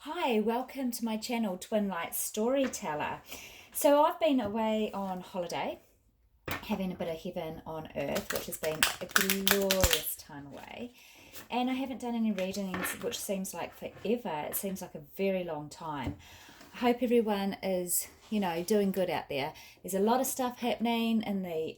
Hi, welcome to my channel, Twin Light Storyteller. So I've been away on holiday, having a bit of heaven on earth, which has been a glorious time away. And I haven't done any readings, which seems like forever. It seems like a very long time. I hope everyone is, doing good out there. There's a lot of stuff happening in the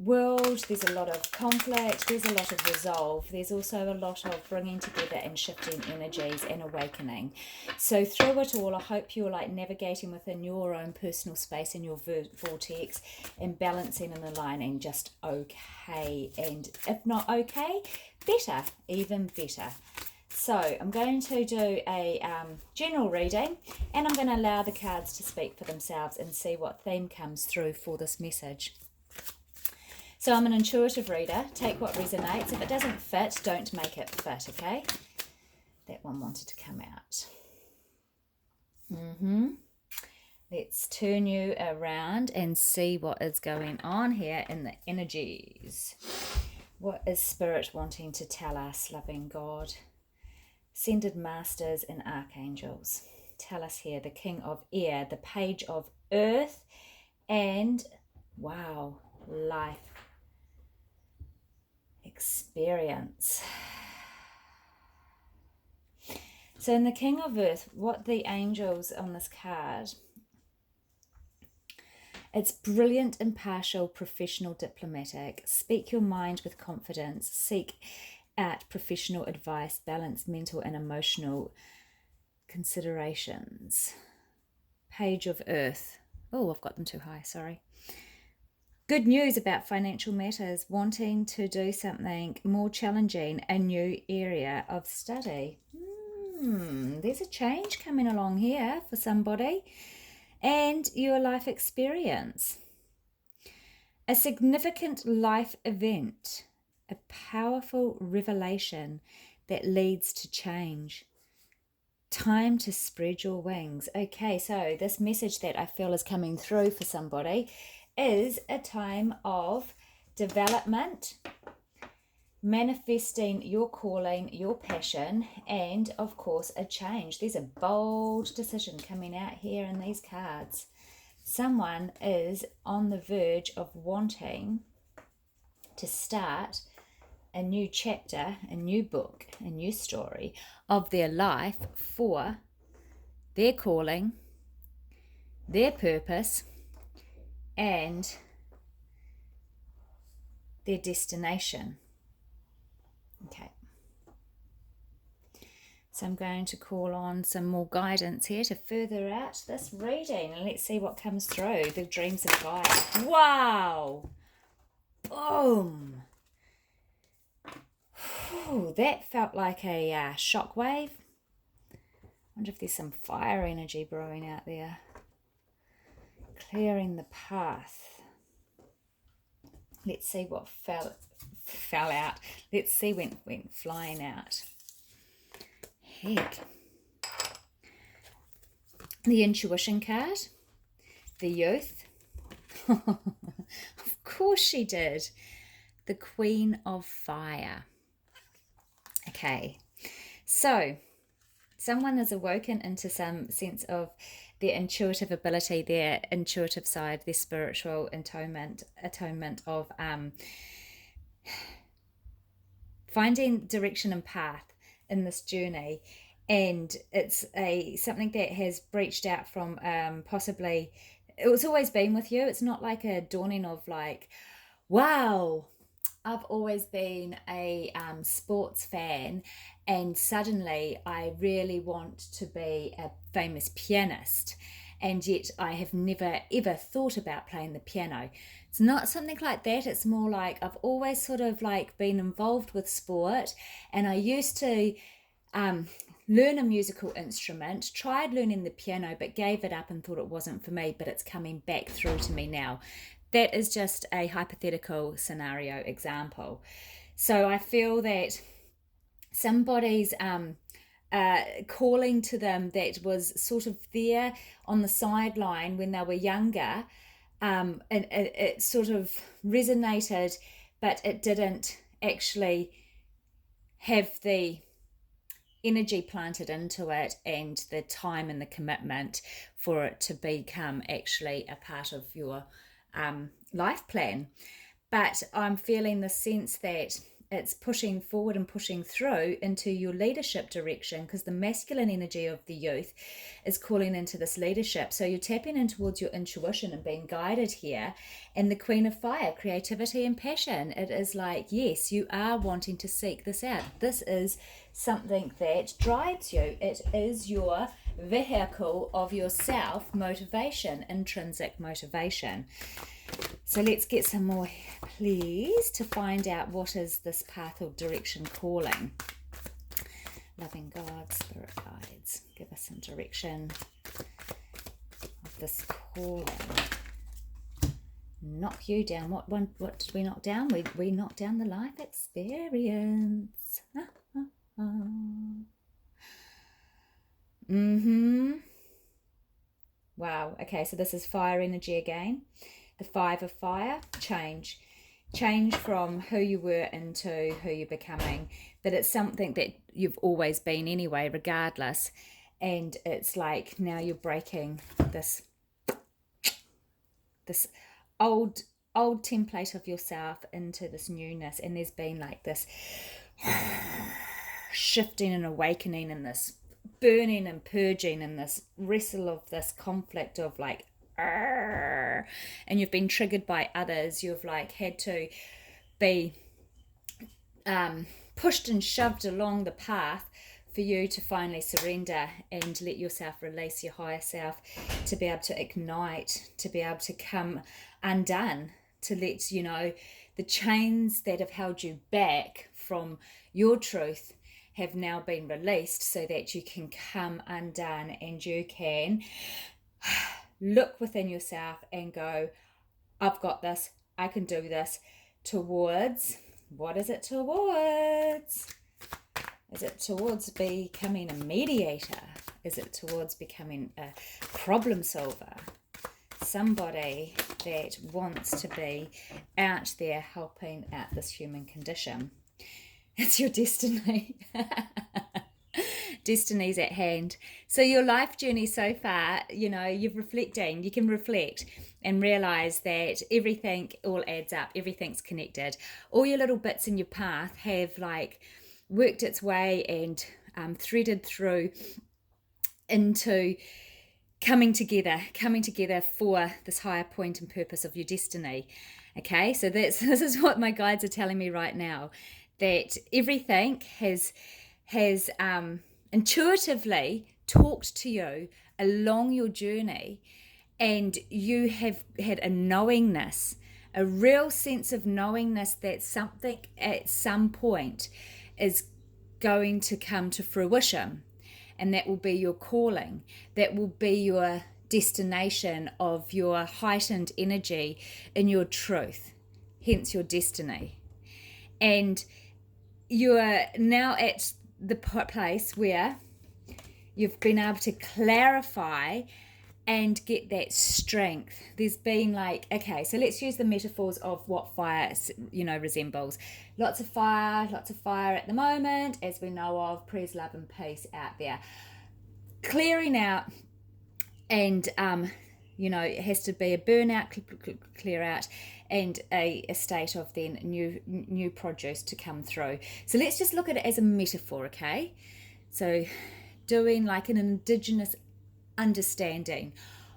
world. There's a lot of conflict, there's a lot of resolve, there's also a lot of bringing together and shifting energies and awakening. So through it all, I hope you're navigating within your own personal space and your vortex and balancing and aligning just okay, and if not okay, better, even better. So I'm going to do a general reading, and I'm going to allow the cards to speak for themselves and see what theme comes through for this message. So I'm an intuitive reader. Take what resonates. If it doesn't fit, don't make it fit, okay? That one wanted to come out. Let's turn you around and see what is going on here in the energies. What is Spirit wanting to tell us, loving God? Ascended Masters and Archangels. Tell us here, the King of Air, the Page of Earth, and, wow, life. Experience. So in the King of Earth, what the angels on this card, it's brilliant, impartial, professional, diplomatic. Speak your mind with confidence. Seek out professional advice. Balance mental and emotional considerations. Page of Earth. Oh, I've got them too high, sorry. Good news about financial matters, wanting to do something more challenging, a new area of study. There's a change coming along here for somebody. And your life experience. A significant life event, a powerful revelation that leads to change. Time to spread your wings. Okay, so this message that I feel is coming through for somebody is a time of development, manifesting your calling, your passion, and of course a change. There's a bold decision coming out here in these cards. Someone is on the verge of wanting to start a new chapter, a new book, a new story of their life for their calling, their purpose, and their destination. Okay. So I'm going to call on some more guidance here to further out this reading, and let's see what comes through. The dreams of God. Wow! Boom! Whew, that felt like a shockwave. I wonder if there's some fire energy brewing out there. Clearing the path. Let's see what fell out. Let's see when went flying out. Heck. The intuition card. The youth. Of course she did. The Queen of Fire. Okay. So, someone is awoken into some sense of their intuitive ability, their intuitive side, their spiritual atonement of finding direction and path in this journey. And it's something that has breached out from possibly, it's always been with you. It's not like a dawning of wow, I've always been a sports fan, and suddenly I really want to be a famous pianist, and yet I have never ever thought about playing the piano. It's not something like that. It's more like I've always sort of been involved with sport, and I used to learn a musical instrument, tried learning the piano, but gave it up and thought it wasn't for me, but it's coming back through to me now. That is just a hypothetical scenario example. So I feel that somebody's calling to them that was sort of there on the sideline when they were younger, and it sort of resonated, but it didn't actually have the energy planted into it and the time and the commitment for it to become actually a part of your life plan. But I'm feeling the sense that it's pushing forward and pushing through into your leadership direction, because the masculine energy of the youth is calling into this leadership. So you're tapping in towards your intuition and being guided here. And the Queen of Fire, creativity and passion. It is like, yes, you are wanting to seek this out. This is something that drives you. It is your vehicle of your self motivation, intrinsic motivation. So let's get some more, please, to find out what is this path or direction calling. Loving God, spirit guides, give us some direction of this calling. Knock you down. What did we knock down? We knocked down the life experience. Wow. Okay, so this is fire energy again. The 5 of fire, change from who you were into who you're becoming. But it's something that you've always been anyway, regardless. And it's like now you're breaking this old template of yourself into this newness. And there's been like this shifting and awakening and this burning and purging and this wrestle of this conflict of like, and you've been triggered by others. You've like had to be pushed and shoved along the path for you to finally surrender and let yourself release your higher self, to be able to ignite, to be able to come undone, to let you know the chains that have held you back from your truth have now been released, so that you can come undone and you can look within yourself and go, I've got this, I can do this, towards, what is it towards? Is it towards becoming a mediator? Is it towards becoming a problem solver? Somebody that wants to be out there helping out this human condition. It's your destiny. Destiny's at hand. So your life journey so far, you can reflect and realize that everything all adds up, everything's connected. All your little bits in your path have like worked its way and threaded through into coming together for this higher point and purpose of your destiny. Okay, so this is what my guides are telling me right now, that everything has intuitively talked to you along your journey, and you have had a knowingness, a real sense of knowingness that something at some point is going to come to fruition, and that will be your calling, that will be your destination of your heightened energy in your truth, hence your destiny. And you're now at the place where you've been able to clarify and get that strength. There's been like, okay, so let's use the metaphors of what fire, resembles. Lots of fire at the moment, as we know of. Praise, love, and peace out there. Clearing out, and it has to be a burnout, clear out, and a state of then new produce to come through. So let's just look at it as a metaphor, okay? So doing like an indigenous understanding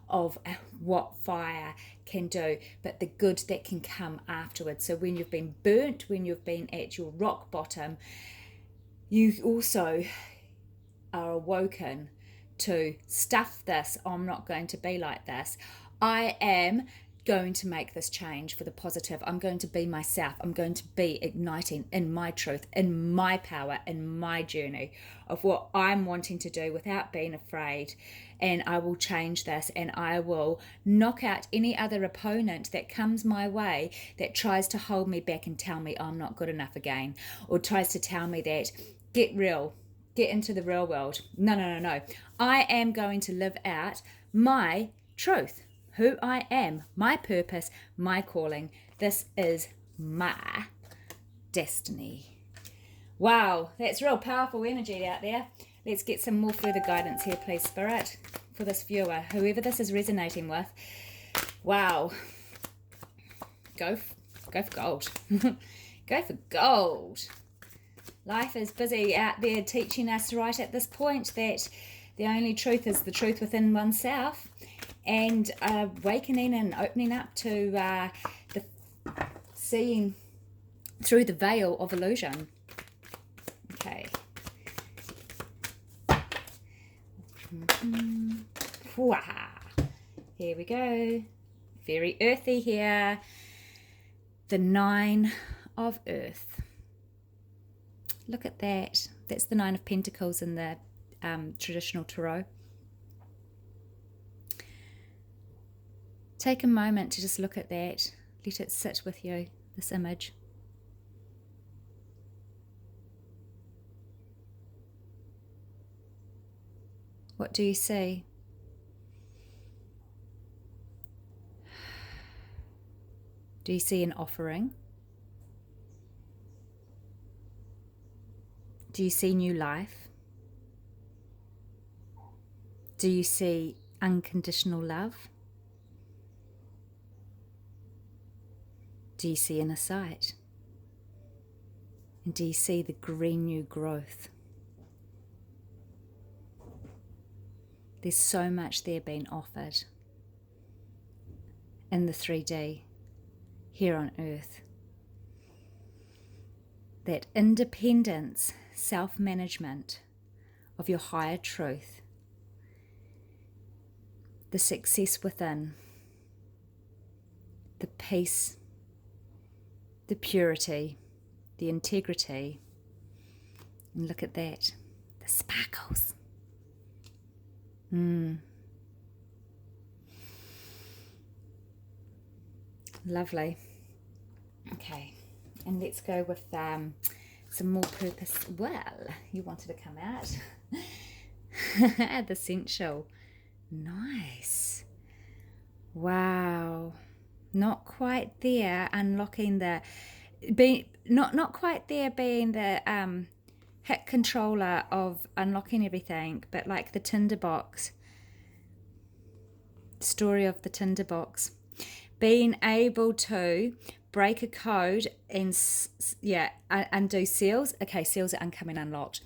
of what fire can do, but the good that can come afterwards. So when you've been burnt, when you've been at your rock bottom, you also are awoken to stuff this. I'm not going to be like this. I am going to make this change for the positive. I'm going to be myself. I'm going to be igniting in my truth, in my power, in my journey of what I'm wanting to do without being afraid. And I will change this, and I will knock out any other opponent that comes my way that tries to hold me back and tell me I'm not good enough again, or tries to tell me that get real, get into the real world. No. I am going to live out my truth, who I am, my purpose, my calling. This is my destiny. Wow, that's real powerful energy out there. Let's get some more further guidance here, please, Spirit, for this viewer, whoever this is resonating with. Wow. Go for gold. Go for gold. Life is busy out there teaching us right at this point that the only truth is the truth within oneself, and awakening and opening up to the seeing through the veil of illusion. Okay. Here we go. Very earthy here. The 9 of Earth. Look at that. That's the 9 of Pentacles in the traditional tarot. Take a moment to just look at that. Let it sit with you, this image. What do you see? Do you see an offering? Do you see new life? Do you see unconditional love? Do you see inner sight? And do you see the green new growth? There's so much there being offered in the 3D here on Earth. That independence, self-management of your higher truth, the success within, the peace, the purity, the integrity, and look at that, the sparkles. Lovely. Okay, and let's go with some more purpose. Well, you wanted to come out. The Essential. Nice. Wow. Not quite there, unlocking the not quite there being the hit controller of unlocking everything, but like the tinderbox. Story of the tinderbox. Being able to break a code and undo seals. Okay, seals are coming unlocked.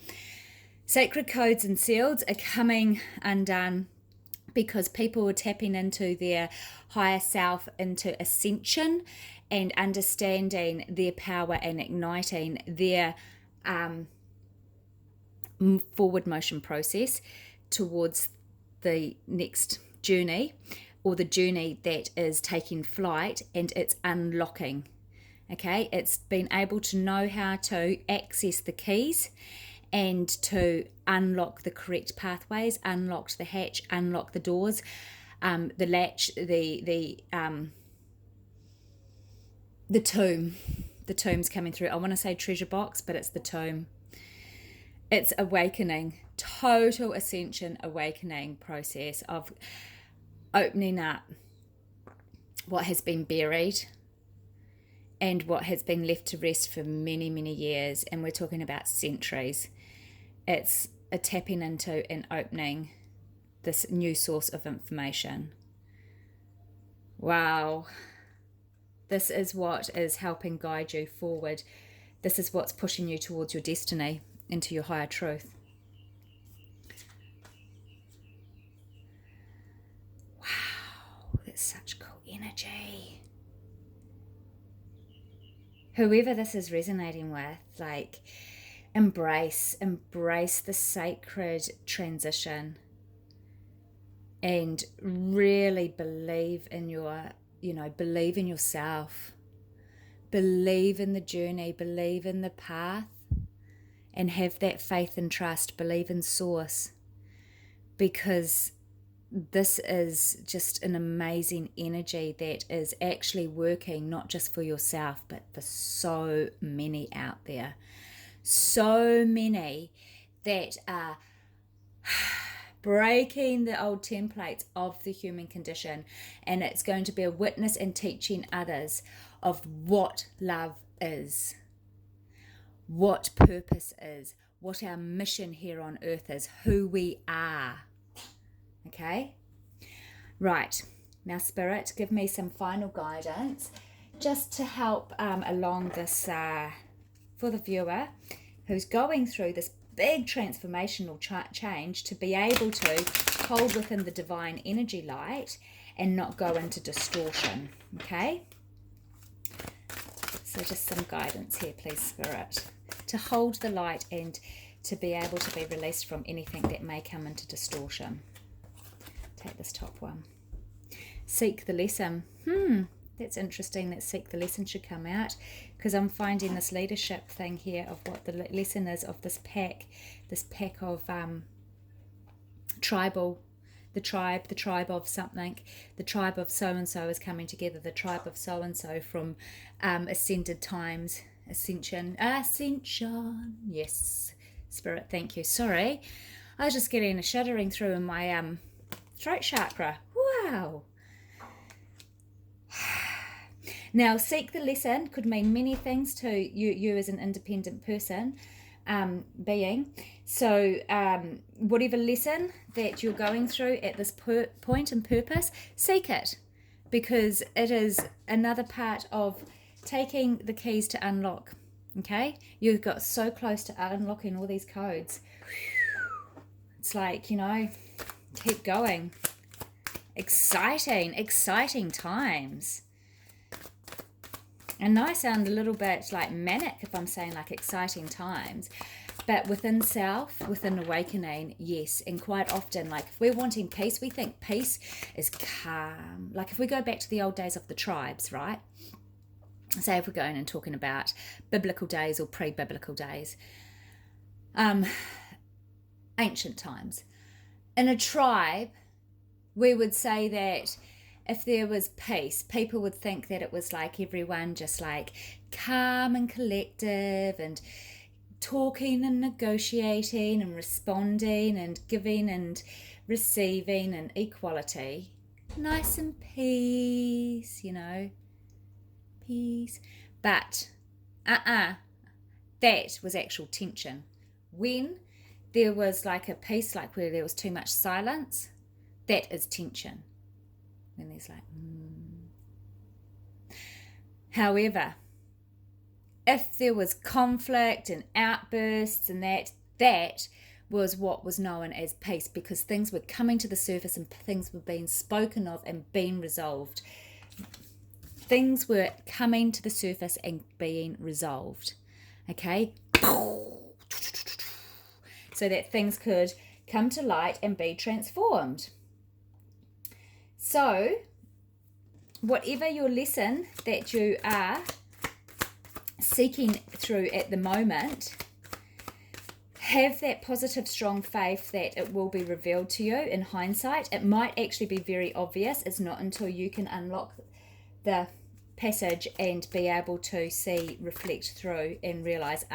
Sacred codes and seals are coming undone because people are tapping into their higher self, into ascension and understanding their power and igniting their forward motion process towards the next journey, or the journey that is taking flight, and it's unlocking. Okay, it's been able to know how to access the keys and to unlock the correct pathways, unlock the hatch, unlock the doors, the latch, the tomb. The tomb's coming through. I want to say treasure box, but it's the tomb. It's awakening, total ascension awakening process of opening up what has been buried and what has been left to rest for many, many years. And we're talking about centuries. It's a tapping into and opening this new source of information. Wow. This is what is helping guide you forward. This is what's pushing you towards your destiny, into your higher truth. Wow, that's such cool energy. Whoever this is resonating with, like, embrace the sacred transition and really believe in your, believe in yourself, believe in the journey, believe in the path, and have that faith and trust, believe in source, because this is just an amazing energy that is actually working not just for yourself, but for so many out there. So many that are breaking the old templates of the human condition, and it's going to be a witness and teaching others of what love is. what purpose is, what our mission here on earth is, who we are. Okay? Right. Now, Spirit, give me some final guidance just to help along this for the viewer who's going through this big transformational change, to be able to hold within the divine energy light and not go into distortion. Okay? So just some guidance here, please, Spirit, to hold the light and to be able to be released from anything that may come into distortion. Take this top one. Seek the lesson. That's interesting that seek the lesson should come out, because I'm finding this leadership thing here of what the lesson is of this pack of tribal, the tribe of something, the tribe of so-and-so is coming together, the tribe of so-and-so from ascended times, ascension, yes, Spirit, thank you. Sorry, I was just getting a shuddering through in my throat chakra. Wow. Now, seek the lesson could mean many things to you as an independent person, being. So whatever lesson that you're going through at this point and purpose, seek it, because it is another part of taking the keys to unlock. Okay? You've got so close to unlocking all these codes. It's like, you know, keep going. Exciting times. And I sound a little bit like manic if I'm saying like exciting times, but within self, within awakening, yes. And quite often, like if we're wanting peace, we think peace is calm. Like if we go back to the old days of the tribes, right? Say if we're going and talking about biblical days or pre-biblical days, ancient times. In a tribe, we would say that if there was peace, people would think that it was like everyone just like calm and collective and talking and negotiating and responding and giving and receiving and equality. Nice and peace, you know. Peace. But, that was actual tension. When there was like a peace, like where there was too much silence, that is tension. When there's like, However, if there was conflict and outbursts and that was what was known as peace, because things were coming to the surface and things were being spoken of and being resolved. Things were coming to the surface and being resolved. Okay? So that things could come to light and be transformed. So, whatever your lesson that you are seeking through at the moment, have that positive, strong faith that it will be revealed to you in hindsight. It might actually be very obvious. It's not until you can unlock the passage and be able to see, reflect through and realize,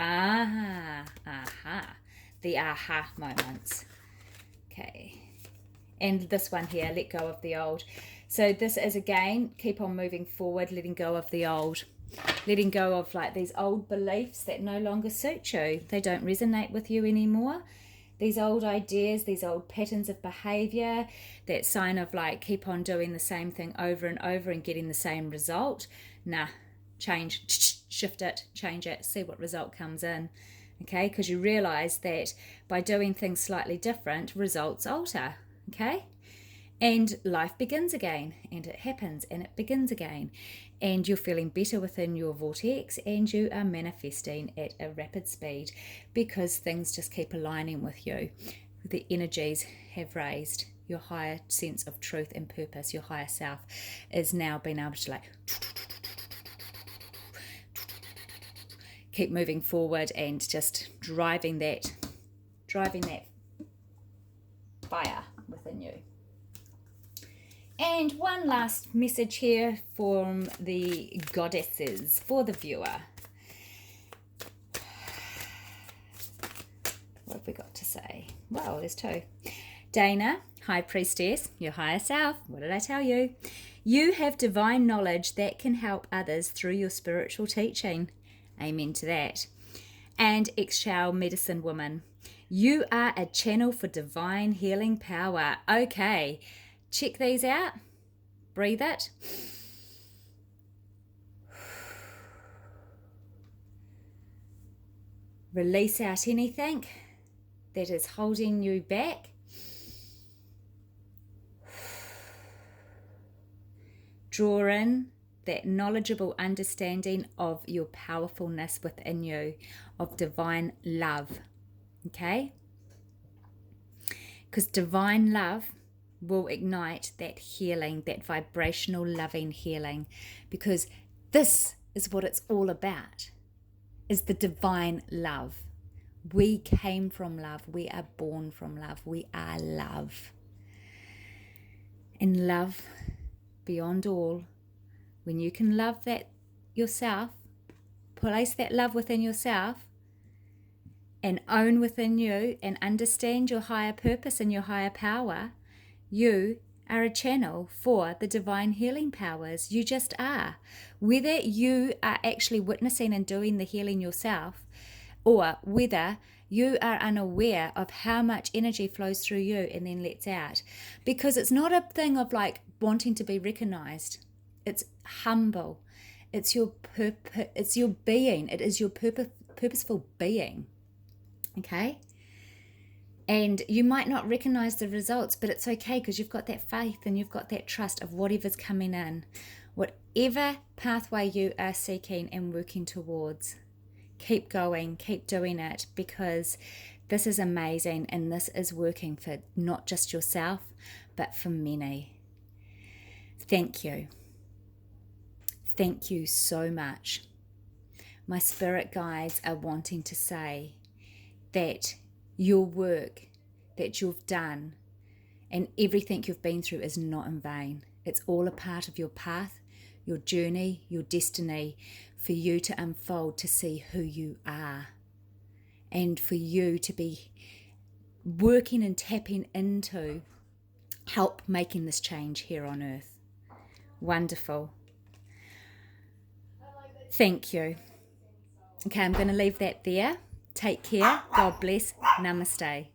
the aha moments. Okay. And this one here, let go of the old. So this is, again, keep on moving forward, letting go of the old. Letting go of like these old beliefs that no longer suit you. They don't resonate with you anymore. These old ideas, these old patterns of behavior, that sign of like keep on doing the same thing over and over and getting the same result. Nah, change, shift it, change it, see what result comes in. Okay, because you realize that by doing things slightly different, results alter. Okay, and life begins again, and it happens, and it begins again, and you're feeling better within your vortex, and you are manifesting at a rapid speed because things just keep aligning with you. The energies have raised. Your higher sense of truth and purpose, your higher self, is now being able to like keep moving forward and just driving that fire within you. And one last message here from the goddesses for the viewer. What have we got to say? Well, there's two. Dana, High Priestess, your higher self. What did I tell you? You have divine knowledge that can help others through your spiritual teaching. Amen to that. and ex-shell medicine woman. You are a channel for divine healing power. Okay, check these out. Breathe it. Release out anything that is holding you back. Draw in that knowledgeable understanding of your powerfulness within you, of divine love. Okay? Because divine love will ignite that healing, that vibrational loving healing. Because this is what it's all about, is the divine love. We came from love. We are born from love. We are love. And love, beyond all, when you can love that yourself, place that love within yourself, and own within you and understand your higher purpose and your higher power, you are a channel for the divine healing powers. You just are. Whether you are actually witnessing and doing the healing yourself, or whether you are unaware of how much energy flows through you and then lets out. Because it's not a thing of like wanting to be recognized. It's humble. It's your it's your being. It is your purposeful being. Okay? And you might not recognize the results, but it's okay because you've got that faith and you've got that trust of whatever's coming in. Whatever pathway you are seeking and working towards, keep going, keep doing it, because this is amazing and this is working for not just yourself, but for many. Thank you. Thank you so much. My spirit guides are wanting to say that your work that you've done and everything you've been through is not in vain. It's all a part of your path, your journey, your destiny, for you to unfold to see who you are and for you to be working and tapping into help making this change here on earth. Wonderful. Thank you. Okay, I'm going to leave that there. Take care. God bless. Namaste.